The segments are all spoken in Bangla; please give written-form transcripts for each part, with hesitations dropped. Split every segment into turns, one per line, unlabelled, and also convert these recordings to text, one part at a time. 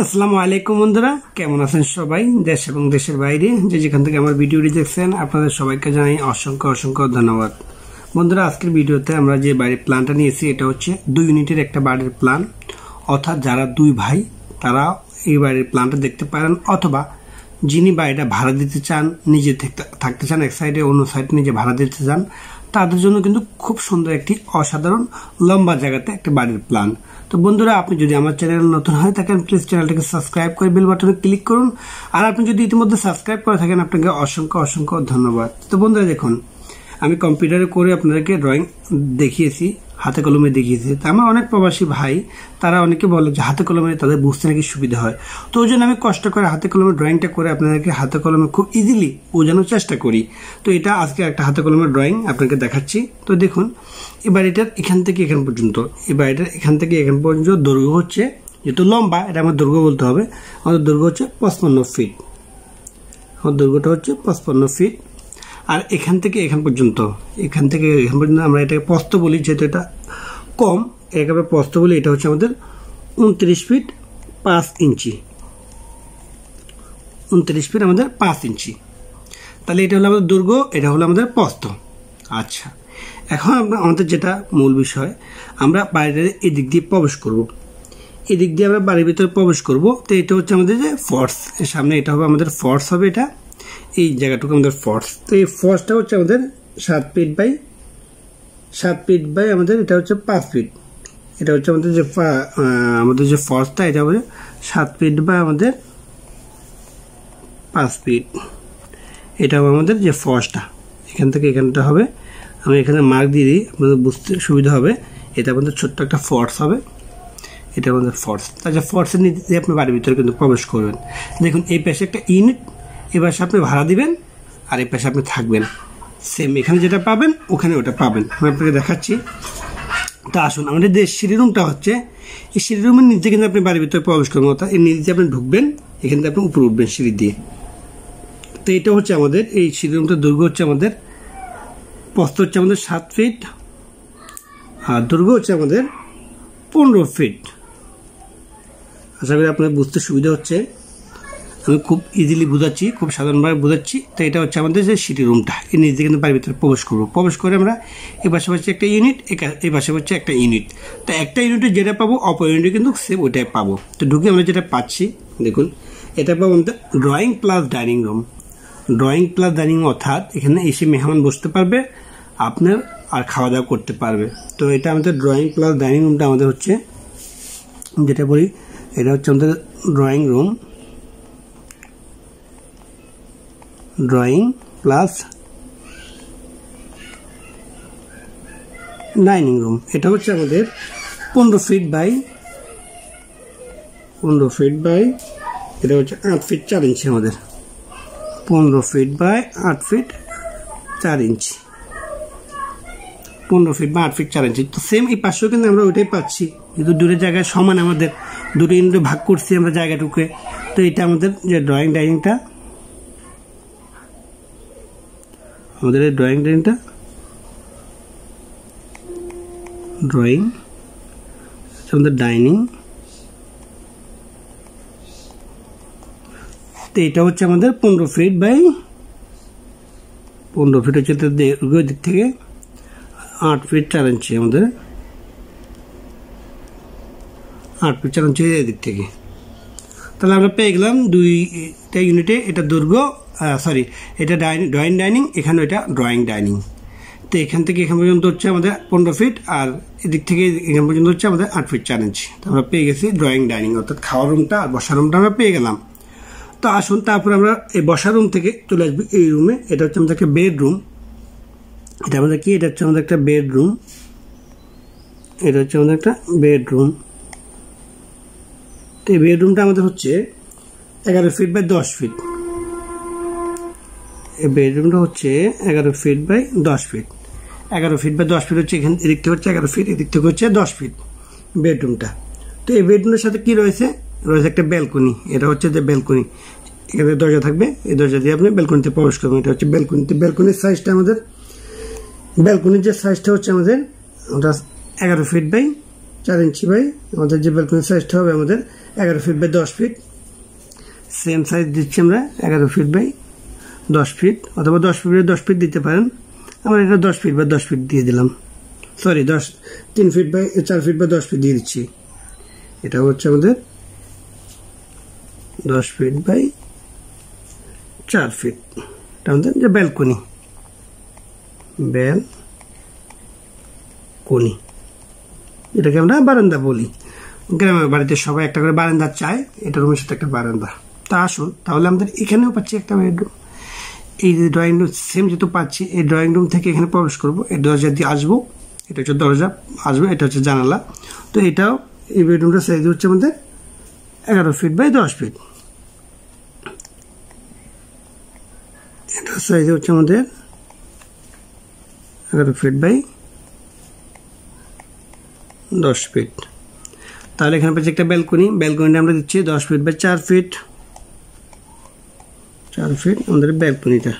আসসালামু আলাইকুম বন্ধুরা, কেমন আছেন সবাই? দেশ এবং দেশের বাইরে যে যেখান থেকে আমার ভিডিওটি দেখছেন আপনাদের সবাইকে জানাই অসংখ্য অসংখ্য ধন্যবাদ। বন্ধুরা, আজকের ভিডিওতে আমরা যে বাড়ির প্ল্যানটা নিয়েছি এটা হচ্ছে 2 ইউনিটের একটা বাড়ির প্ল্যান। অর্থাৎ যারা 2 ভাই তারা এই বাড়ির প্ল্যানটা দেখতে পারেন, অথবা যিনি বাড়িটা ভাড়া দিতে চান, নিজে থাকতে চান এক সাইডে, অন্য সাইডে নিজে ভাড়া দিতে চান, তাদের জন্য কিন্তু খুব সুন্দর একটি অসাধারণ লম্বা জায়গাতে একটা বাড়ির প্ল্যান। তো বন্ধুরা, আপনি যদি আমার চ্যানেল নতুন হয়ে থাকেন প্লিজ চ্যানেলটাকে সাবস্ক্রাইব করে বেল বাটনে ক্লিক করুন। আর আপনি যদি ইতিমধ্যে সাবস্ক্রাইব করে থাকেন আপনাকে অসংখ্য অসংখ্য ধন্যবাদ। তো বন্ধুরা দেখুন, আমি কম্পিউটারে করে আপনাদেরকে ড্রয়িং দেখিয়েছি, হাতে কলমে দেখিয়েছি। তা আমার অনেক প্রবাসী ভাই তারা অনেকে বলে যে হাতে কলমে তাদের বুঝতে নাকি সুবিধা হয়, তো ওই জন্য আমি কষ্ট করে হাতে কলমে ড্রয়িংটা করে আপনাদেরকে হাতে কলমে খুব ইজিলি বোঝানোর চেষ্টা করি। তো এটা আজকে একটা হাতে কলমের ড্রয়িং আপনাকে দেখাচ্ছি। তো দেখুন, এই বাড়িটার এখান থেকে এখান পর্যন্ত, এই বাড়িটার এখান থেকে এখান পর্যন্ত দৈর্ঘ্য হচ্ছে, যেহেতু লম্বা এটা আমার দৈর্ঘ্য বলতে হবে, আমাদের দৈর্ঘ্য হচ্ছে 55 ফিট। আমার দৈর্ঘ্যটা হচ্ছে 55 ফিট। আর এখান থেকে এখান পর্যন্ত, এখান থেকে এখান পর্যন্ত আমরা এটাকে প্রস্থ বলি, যেহেতু এটা কম একেবারে প্রস্থ বলি, এটা হচ্ছে আমাদের 29 ফিট 5 ইঞ্চি। 29 ফিট আমাদের 5 ইঞ্চি। তাহলে এটা হলো আমাদের দৈর্ঘ্য, এটা হলো আমাদের প্রস্থ। আচ্ছা, এখন আমাদের যেটা মূল বিষয়, আমরা বাইরের এদিক দিয়ে প্রবেশ করব, এদিক দিয়ে আমরা বাড়ির ভিতরে প্রবেশ করব। তো এটা হচ্ছে আমাদের যে ফর্স, এর সামনে এটা হবে আমাদের ফর্স হবে, এটা এই জায়গাটুকু আমাদের ফর্স। তো এই ফর্সটা হচ্ছে আমাদের 7 ফিট বাই আমাদের এটা হচ্ছে 5 ফিট। এটা হচ্ছে আমাদের যে ফর্সটা, এটা হবে 7 ফিট বাই আমাদের 5 ফিট। এটা হবে আমাদের যে ফর্সটা, এখান থেকে এখানটা হবে। আমি এখানে মার্ক দিয়ে দিই, আপনাদের বুঝতে সুবিধা হবে। এটা আমাদের ছোট্ট একটা ফর্স হবে, এটা আমাদের ফর্স। তাছাড়া ফর্সের নিচে দিয়ে আপনি বাড়ির ভিতরে কিন্তু প্রবেশ করবেন। দেখুন, এই পাশে একটা ইউনিট, এই পাশে আপনি ভাড়া দিবেন, আর এই পাশে আপনি থাকবেন। সেম এখানে যেটা পাবেন ওখানে ওটা পাবেন, আমি আপনাকে দেখাচ্ছি। তা আসুন, আমাদের যে সিঁড়ি রুমটা হচ্ছে, এই সিঁড়ি রুমের নিচে কিন্তু আপনি বাড়ির ভিতরে প্রবেশ করবেন, অর্থাৎ এর নিচে আপনি ঢুকবেন, এখান থেকে আপনি উপরে উঠবেন সিঁড়ি দিয়ে। তো এটা হচ্ছে আমাদের এই সিঁড়ি রুমটার দৈর্ঘ্য হচ্ছে আমাদের, প্রস্থ হচ্ছে আমাদের 7 ফিট, আর দৈর্ঘ্য হচ্ছে আমাদের 15 ফিট। আশা করি আপনার বুঝতে সুবিধা হচ্ছে, আমি খুব ইজিলি বোঝাচ্ছি, খুব সাধারণভাবে বোঝাচ্ছি। তো এটা হচ্ছে আমাদের যে সিটি রুমটা, এর নিচে কিন্তু বাড়ির ভিতরে প্রবেশ করবো। প্রবেশ করে আমরা এই পাশে পাশে একটা ইউনিট, এই পাশে পাশে একটা ইউনিট। তো একটা ইউনিটে যেটা পাবো অপর ইউনিটে কিন্তু সেম ওইটাই পাবো। তো ঢুকে আমরা যেটা পাচ্ছি, দেখুন এটা পাবো আমাদের drawing plus dining room. Drawing plus dining অর্থাৎ এখানে এসে মেহমান বসতে পারবে আপনার, আর খাওয়া দাওয়া করতে পারবে। তো এটা আমাদের ড্রয়িং প্লাস ডাইনিং রুমটা আমাদের হচ্ছে, যেটা বলি এটা হচ্ছে আমাদের drawing room, drawing plus dining room. এটা হচ্ছে আমাদের 15 ফিট বাই এটা হচ্ছে 8 ফিট 4 ইঞ্চি। আমাদের 15 feet by 8 feet 4 inch, 15 feet বা 8 ফিট 4 ইঞ্চি। তো সেম এই পাশেও কিন্তু আমরা ওইটাই পাচ্ছি, কিন্তু দূরের জায়গায় সমান, আমাদের দুটো ইউনিটে ভাগ করছি আমরা জায়গাটুকে। তো এটা আমাদের যে ড্রয়িং ডাইনিংটা, আমাদের এই ড্রয়িং ডাইনিংটা, ড্রয়িং আমাদের ডাইনিং। তো এটা হচ্ছে আমাদের 15 ফিট বাই 15 ফিট হচ্ছে দৈর্ঘ্য দিক থেকে, 8 ফিট 4 ইঞ্চি, আমাদের 8 ফিট 4 ইঞ্চি এদিক থেকে। তাহলে আমরা পেয়ে গেলাম 2টা ইউনিটে এটা দৈর্ঘ্য, সরি এটা ড্রয়িং ডাইনিং, এখানে এটা ড্রয়িং ডাইনিং। তো এখান থেকে এখান পর্যন্ত হচ্ছে আমাদের 15 ফিট, আর এদিক থেকে এখান পর্যন্ত হচ্ছে আমাদের 8 ফিট 4 ইঞ্চি। তো আমরা পেয়ে গেছি ড্রয়িং ডাইনিং, অর্থাৎ খাওয়ার রুমটা আর বসার রুমটা আমরা পেয়ে গেলাম। তো আসুন, তারপর আমরা এই বসার রুম থেকে চলে আসবো এই রুমে। এটা হচ্ছে আমাদের একটা বেডরুম। এটা আমাদের কি, এটা হচ্ছে আমাদের একটা বেডরুম, এটা হচ্ছে আমাদের একটা বেডরুম। তো এই বেডরুমটা আমাদের হচ্ছে 11 ফিট বাই 10 ফিট। এই বেডরুমটা হচ্ছে 11 feet by 10 feet. 11 feet by 10 feet হচ্ছে, এখান এদিক থেকে হচ্ছে 11 ফিট, এদিক থেকে হচ্ছে 10 ফিট বেডরুমটা। তো এই বেডরুমের সাথে কি রয়েছে একটা ব্যালকনি। এটা হচ্ছে যে ব্যালকনি, এখানে দরজা থাকবে, এই দরজা দিয়ে আপনি ব্যালকনিতে প্রবেশ করবেন। এটা হচ্ছে ব্যালকনিতে, ব্যালকনির সাইজটা আমাদের, ব্যালকনির যে সাইজটা হচ্ছে আমাদের 11 ফিট বাই 4 ইঞ্চি বাই আমাদের যে ব্যালকনি সাইজটা হবে আমাদের 11 feet by 10 feet. Same size দিচ্ছি আমরা 11 ফিট বাই 10 ফিট, অথবা 10 ফিট বাই 10 ফিট দিতে পারেন। আমরা এটা 10 ফিট বাই 10 ফিট দিয়ে দিলাম, sorry 3 feet by 4 feet by 10 feet দিয়ে দিচ্ছি। এটা হচ্ছে আমাদের 10 ফিট বাই 4 ফিট, এটা আমাদের যে ব্যালকনি, এটাকে আমরা বারান্দা বলি। গ্রামের বাড়িতে সবাই একটা করে বারান্দা চায়, এটা রুমের সাথে একটা বারান্দা। তা আসুন, তাহলে আমাদের এখানেও পাচ্ছি একটা বেডরুম। এই যে ড্রয়িং রুম সেম যেহেতু পাচ্ছি, এই ড্রয়িং রুম থেকে এখানে প্রবেশ করবো, এই দরজা দিয়ে আসবো, এটা হচ্ছে দরজা আসবে, এটা হচ্ছে জানালা। তো এটাও এই বেডরুমটার সাইজ হচ্ছে আমাদের 11 ফিট বাই 10 ফিট। এটার সাইজ হচ্ছে আমাদের 11 ফিট বাই 10 ফিট। তাহলে এখানে পাচ্ছি একটা ব্যালকনিটা আমরা দিচ্ছি 10 ফিট বাই 4 ফিট, 4 ফিট আমাদের ব্যালকনিটা।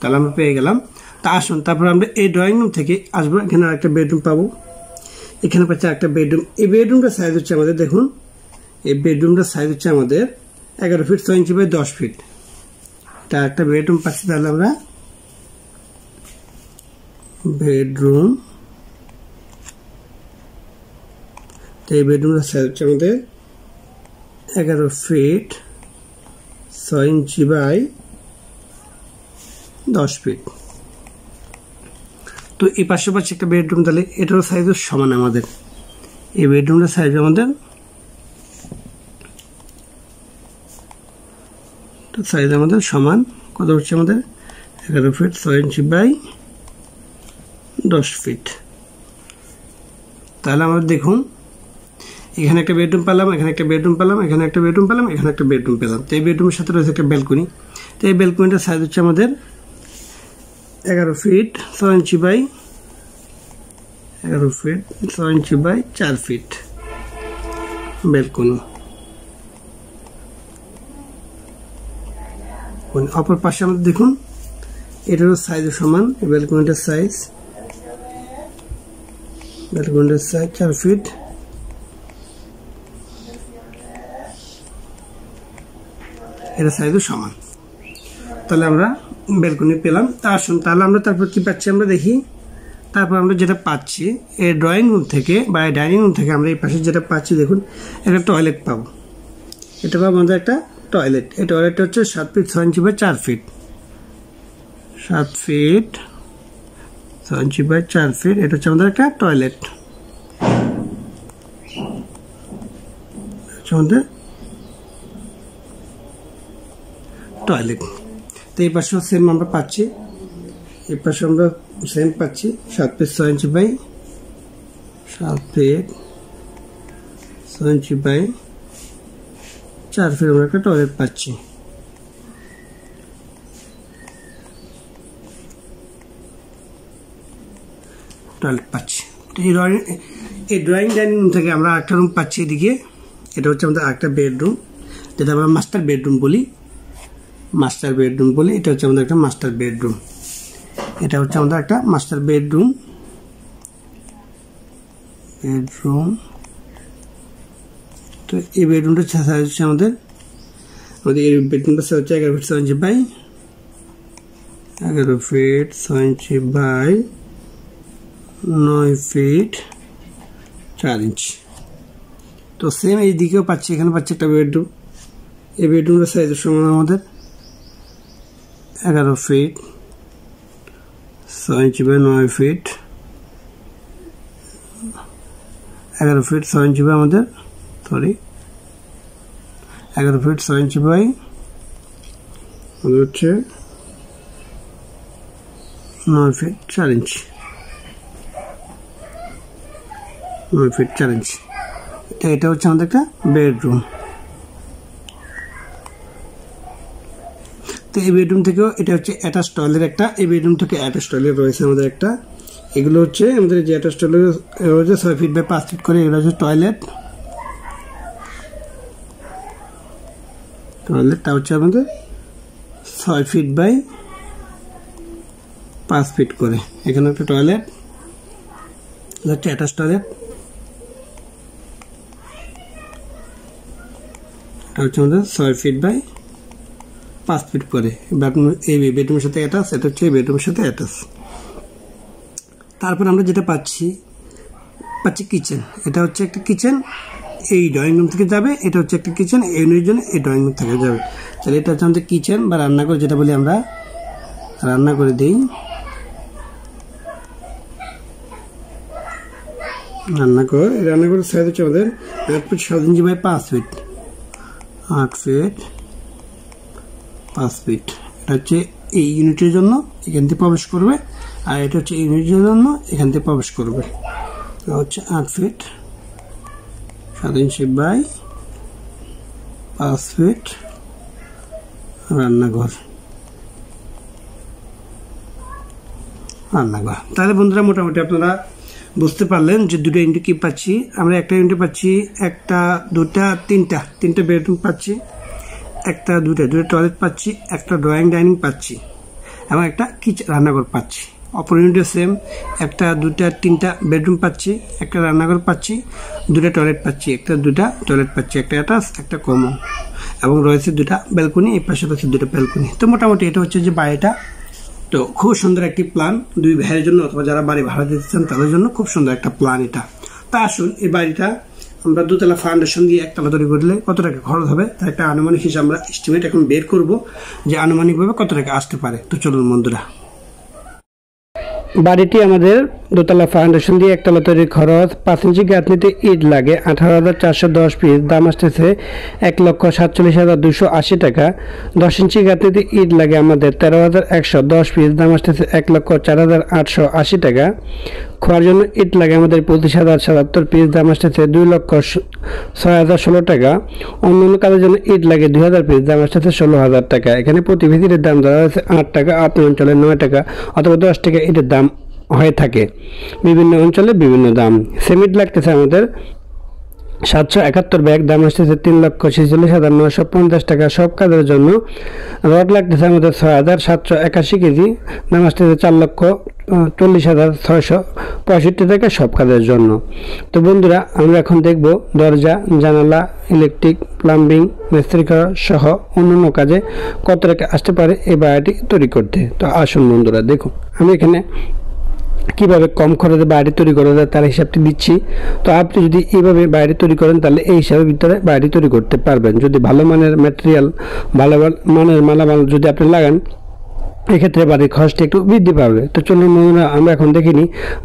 তাহলে আমরা পেয়ে গেলাম। তা আসুন, তারপর আমরা এই ড্রয়িং রুম থেকে আসবো, এখানে একটা বেডরুম পাবো। এখানে পাচ্ছি একটা বেডরুম। এই বেডরুমটার সাইজ হচ্ছে আমাদের, দেখুন এই বেডরুমটার সাইজ হচ্ছে আমাদের 11 ফিট 6 ইঞ্চি বাই 10 ফিট। এটা একটা বেডরুম পাচ্ছি। তাহলে আমরা বেডরুম, এই বেডরুমটার সাইজ হচ্ছে আমাদের 11 ফিট 6 ইঞ্চি বাই 10 ফিট। তো এই পাশে একটা বেডরুম, তাহলে এটারও সাইজ সমান আমাদের। এই বেডরুমটার সাইজ আমাদের সমান, কত হচ্ছে আমাদের 11 ফিট 6 ইঞ্চি বাই 10 ফিট। তাহলে আমরা দেখুন, এখানে একটা বেডরুম পেলাম, এখানে একটা বেডরুম পেলাম, এখানে একটা বেডরুম পেলাম, এখানে একটা বেডরুম পেলাম। তো এই বেডরুমের সাথে রয়েছে একটা ব্যালকনি। তো এই ব্যালকনিটার সাইজ হচ্ছে আমাদের 11 feet 6 inch by 4 feet balcony. অপর পাশে আমাদের দেখুন, এটারও সাইজ সমান। ব্যালকনিটার সাইজ 4 ফিট, এটা সাইজও সমান। তাহলে আমরা ব্যালকনি পেলাম। তা আসুন, তাহলে আমরা তারপর কি পাচ্ছি আমরা দেখি। তারপর আমরা যেটা পাচ্ছি এই ড্রয়িং রুম থেকে বা ডাইনিং রুম থেকে, আমরা এই পাশে যেটা পাচ্ছি দেখুন, একটা টয়লেট পাবো। এটা পাবো আমাদের একটা টয়লেট। এই টয়লেটটা হচ্ছে 7 feet 6 inch by 4 feet, 7 feet 6 inch by 4 feet. এটা হচ্ছে আমাদের একটা টয়লেট, আমাদের টয়লেট। তো এই পাশেও সেম আমরা পাচ্ছি, এই পাশে আমরা সেম পাচ্ছি 7 ফিট 6 ইঞ্চি বাই 4 ফিট আমরা একটা টয়লেট পাচ্ছি। এই ড্রয়িং ডাইনিং রুম থেকে আমরা একটা রুম পাচ্ছি এদিকে। এটা হচ্ছে আমাদের একটা বেডরুম, যেটা আমরা মাস্টার বেডরুম বলি। এটা হচ্ছে আমাদের একটা মাস্টার বেডরুম। তো এই বেডরুমটা সাইজ হচ্ছে আমাদের এই বেডরুমটা সাইজ হচ্ছে 11 ফিট 6 ইঞ্চি বাই 9 ফিট 4 ইঞ্চি। তো সেম এই দিকেও পাচ্ছি, এখানে পাচ্ছি একটা বেডরুম। এই বেডরুমের সাইজ সমান আমাদের 11 feet 6 inch by 9 feet, 11 feet 6 inch by আমাদের 11 ফিট 6 ইঞ্চি বাই হচ্ছে 9 ফিট 4 ইঞ্চি, 9 ফিট 4 ইঞ্চি। এটা হচ্ছে আমাদের একটা বেডরুম। তো এই বেডরুম থেকেও এটা হচ্ছে অ্যাটাচ টয়লেট একটা। এই বেডরুম থেকে অ্যাটাচ টয়লেট রয়েছে আমাদের একটা। এগুলো হচ্ছে আমাদের যে অ্যাটাচ টয়লেট রয়েছে 6 ফিট বাই 5 ফিট করে। এগুলো হচ্ছে টয়লেটটা হচ্ছে আমাদের 6 ফিট বাই 5 ফিট করে। এখানে একটা টয়লেট, হচ্ছে অ্যাটাচ টয়লেট, এটা হচ্ছে আমাদের 6 ফিট বাই 5 ফিট করে। এই বেডরুমের সাথে অ্যাটাচ, এটা হচ্ছে এই বেডরুমের সাথে অ্যাটাচ। তারপর আমরা যেটা পাচ্ছি কিচেন। এটা হচ্ছে একটা কিচেন, এই ড্রয়িং রুম থেকে যাবে, এটা হচ্ছে একটা কিচেন, এই ইউনিটের জন্য এই ড্রয়িং রুম থেকে যাবে। তাহলে এটা হচ্ছে আমাদের কিচেন বা রান্নাঘর, যেটা বলি আমরা রান্না করে দিই। রান্নাঘরের সাইজ হচ্ছে আমাদের 8 feet 7 inch by 5 feet, 8 feet 5 feet. এটা হচ্ছে এই ইউনিটের জন্য এখান থেকে প্রবেশ করবে, আর এটা হচ্ছে ইউনিটের জন্য এখান থেকে প্রবেশ করবে। এটা হচ্ছে 8 ফিট 7 ইঞ্চি বাই 5 ফিট রান্নাঘর। তাহলে বন্ধুরা মোটামুটি আপনারা বুঝতে পারলেন যে দুটো ইউনিট কি পাচ্ছি আমরা। একটা ইউনিট পাচ্ছি, একটা, দুটা, তিনটা বেডরুম পাচ্ছি, একটা, দুটা টয়লেট পাচ্ছি, একটা ড্রয়িং ডাইনিং পাচ্ছি, এবং একটা কিচেন রান্নাঘর পাচ্ছি। অপর ইউনিটে সেম, একটা, দুটা, তিনটা বেডরুম পাচ্ছি, একটা রান্নাঘর পাচ্ছি, দুটা টয়লেট পাচ্ছি, দুটা টয়লেট পাচ্ছি, একটা অ্যাটাচ, একটা কমন, এবং রয়েছে দুটা ব্যালকনি, এই পাশে রয়েছে দুটো ব্যালকনি। তো মোটামুটি এটা হচ্ছে যে বাড়িটা। তো খুব সুন্দর একটি প্ল্যান, দুই ভাইয়ের জন্য অথবা যারা বাড়ি ভাড়া দিতে চান তাদের জন্য খুব সুন্দর একটা প্ল্যান এটা। তা আসুন এই বাড়িটা আমরা দোতলা ফাউন্ডেশন দিয়ে একতলা তৈরি করলে কত টাকা খরচ হবে তার একটা আনুমানিক হিসাব আমরা এস্টিমেট এখন বের করব যে আনুমানিকভাবে কত টাকা আসতে পারে। তো চলুন বন্ধুরা, বাড়িটি আমাদের দোতলা ফাউন্ডেশন দিয়ে একতলা তৈরির খরচ 5 ইঞ্চি গাঁথনিতে ইট লাগে 18,410 পিস, দাম আসতেছে 1,47,280 টাকা। 10 ইঞ্চি গাঁথনিতে ইট লাগে আমাদের 13,110 পিস, দাম আসতেছে 1,04,880 টাকা। খোয়ার জন্য ইট লাগে আমাদের 25,077 পিস, দাম আসতেছে 2,06,016 টাকা। অন্যান্য কাজের জন্য ইট লাগে 2,000 পিস, দাম আসতেছে 16,000 টাকা। এখানে প্রতি ভিজিটের দাম ধরা হয়েছে 8 টাকা, আপনি অঞ্চলে 9 টাকা অথবা 10 টাকা ইটের দাম হয়ে থাকে, বিভিন্ন অঞ্চলে বিভিন্ন দাম। সিমেন্ট লাগতেছে আমাদের 771 ব্যাগ, দাম আসতেছে 3,46,950 টাকা সব কাজের জন্য। রড লাগতেছে আমাদের 6,781 কেজি, দাম আসতেছে 4,40,665 টাকা সব কাজের জন্য। তো বন্ধুরা, আমরা এখন দেখব দরজা, জানালা, ইলেকট্রিক, প্লাম্বিং, মিস্ত্রি করা সহ অন্যান্য কাজে কত টাকা আসতে পারে এই বাড়িটি তৈরি করতে। তো আসুন বন্ধুরা দেখুন, আমি এখানে কিভাবে কম খরচে বাড়ি তৈরি করা যায় তার হিসাবটি দিচ্ছি। তো আপনি যদি এইভাবে বাড়ি তৈরি করেন তাহলে এই হিসাবের ভিতরে বাড়ি তৈরি করতে পারবেন। যদি ভালো মানের ম্যাটেরিয়াল, ভালো মানের মালামাল যদি আপনি লাগান, এক্ষেত্রে বাড়ির খরচটা একটু বৃদ্ধি পাবে। তো চলুন বন্ধুরা, আমরা এখন দেখিনি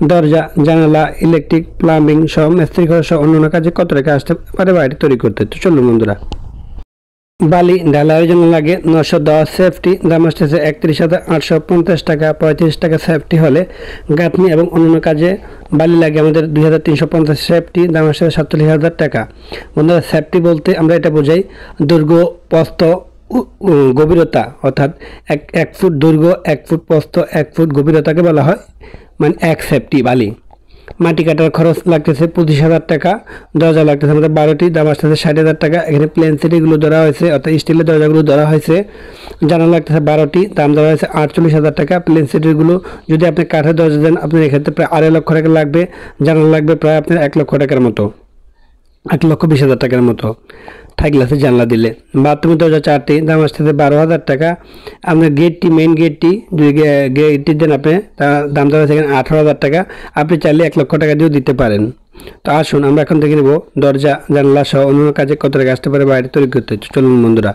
দরজা, জানালা, ইলেকট্রিক, প্লাম্বিং সহ মিস্ত্রি খরচ সহ অন্যান্য কাজে কত টাকা আসতে পারে বাড়ি তৈরি করতে। তো চলুন বন্ধুরা, বালি ঢালাইয়ের জন্য লাগে 910 সেফটি, দাম আসতেছে 31,850 টাকা। 35 টাকা সেফটি হলে গাঁথনি এবং অন্যান্য কাজে বালি লাগে আমাদের 2,350 সেফটি, দাম আসতেছে 47,000 টাকা। বন্ধুরা, সেফটি বলতে আমরা এটা বোঝাই দৈর্ঘ্য, প্রস্থ, গভীরতা, অর্থাৎ 1 ফুট দৈর্ঘ্য, 1 ফুট প্রস্থ, 1 ফুট গভীরতাকে বলা হয় মানে 1 সেফটি বালি। মাটি কাটার খরচ লাগতেছে 25,000 টাকা। দরজা লাগতেছে আমাদের 12টি, দাম আসতেছে 60,000 টাকা। এখানে প্লেন সিটিগুলো ধরা হয়েছে, অর্থাৎ স্টিলের দরজাগুলো ধরা হয়েছে। জানালা লাগতেছে 12টি, দাম ধরা হয়েছে 48,000 টাকা। প্লেন সিটিগুলো যদি আপনি কাঠের দরজা দেন আপনার এক্ষেত্রে প্রায় 2.5 লক্ষ টাকা লাগবে। জানালা লাগবে প্রায় আপনার 1 লক্ষ টাকার মতো, 1,20,000 টাকার মতো থাই গ্লাসের জানলা দিলে। বাথরুমের দরজা 4টি, দাম আসতেছে 12,000 টাকা। আপনার গেটটি, মেইন গেটটি যদি গেটটি দেন আপনি, তার দাম ধরা হয়েছে এখানে 18,000 টাকা। আপনি চাইলে 1 লক্ষ টাকা দিয়েও দিতে পারেন। তো আসুন আমরা এখন দেখে নেব দরজা, জানলা সহ অন্যান্য কাজে কত টাকা আসতে পারে বাইরে তৈরি করতে। চলুন বন্ধুরা,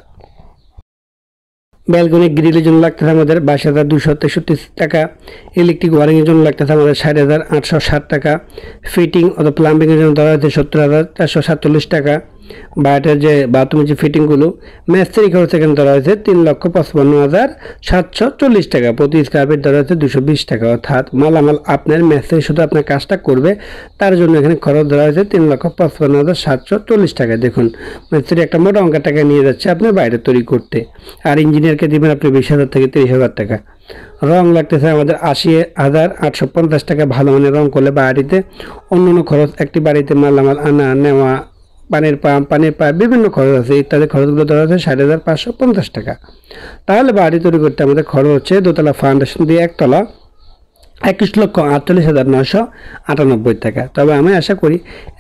ব্যালকনি গ্রিলের জন্য লাগতেছে আমাদের 22,263 টাকা। ইলেকট্রিক ওয়ারিংয়ের জন্য লাগতেছে আমাদের 60,860 টাকা। ফিটিং অথবা প্লাম্বিংয়ের জন্য ধরা হয়েছে 70,447 টাকা। বাড়িটার যে বাথরুমের যে ফিটিংগুলো, মিস্ত্রি খরচ এখানে ধরা হয়েছে 3,55,740 টাকা। প্রতি স্কয়ার ফিট ধরা হয়েছে 220 টাকা। অর্থাৎ মালামাল আপনার মিস্ত্রি শুধু আপনার কাজটা করবে, তার জন্য এখানে খরচ ধরা হয়েছে 3,55,740 টাকা। দেখুন, মিস্ত্রি একটা মোটা অঙ্কের টাকা নিয়ে যাচ্ছে আপনার বাইরে তৈরি করতে, আর ইঞ্জিনিয়ারকে দিবেন আপনি 20,000 থেকে 30,000 টাকা। রং লাগতেছে আমাদের 80,850 টাকা। ভালো মানের রং করলে বাড়িতে অন্যান্য খরচ, একটি বাড়িতে মালামাল আনা নেওয়া, পানির পাম্প বিভিন্ন খরচ আছে, ইত্যাদি খরচগুলো ধরা হচ্ছে 60,550 টাকা। তাহলে বাড়ি তৈরি করতে আমাদের খরচ হচ্ছে দোতলা ফাউন্ডেশন দিয়ে একতলা 21,48,998 টাকা। তবে আমি আশা করি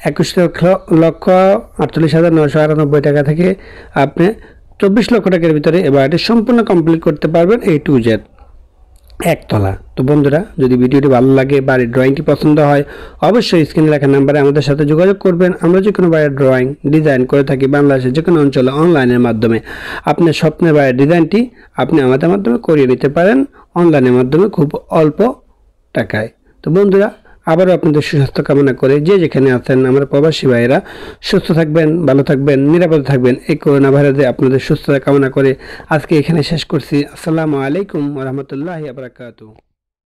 21,48,998 টাকা থেকে আপনি 24 লক্ষ টাকার ভিতরে এই বাড়িটি সম্পূর্ণ কমপ্লিট করতে পারবেন A to Z একতলা। তো বন্ধুরা, যদি ভিডিওটি ভালো লাগে, বাড়ির ড্রয়িংটি পছন্দ হয়, অবশ্যই স্ক্রিনে লেখা নাম্বারে আমাদের সাথে যোগাযোগ করবেন। আমরা যে কোনো বাড়ির ড্রয়িং ডিজাইন করে থাকি বাংলাদেশের যে কোনো অঞ্চলে অনলাইনের মাধ্যমে। আপনার স্বপ্নের বাড়ির ডিজাইনটি আপনি আমাদের মাধ্যমে করিয়ে নিতে পারেন অনলাইনের মাধ্যমে খুব অল্প টাকায়। তো বন্ধুরা, আবারও আপনাদের সুস্বাস্থ্য কামনা করে যে যেখানে আছেন আমরা প্রবাসী ভাইয়েরা সুস্থ থাকবেন, ভালো থাকবেন, নিরাপদে থাকবেন, এই করোনা ভাইরাসে আপনাদের সুস্থতা কামনা করে আজকে এখানে শেষ করছি। আসসালামু আলাইকুম ওয়া রাহমাতুল্লাহি ওয়া বারাকাতুহু।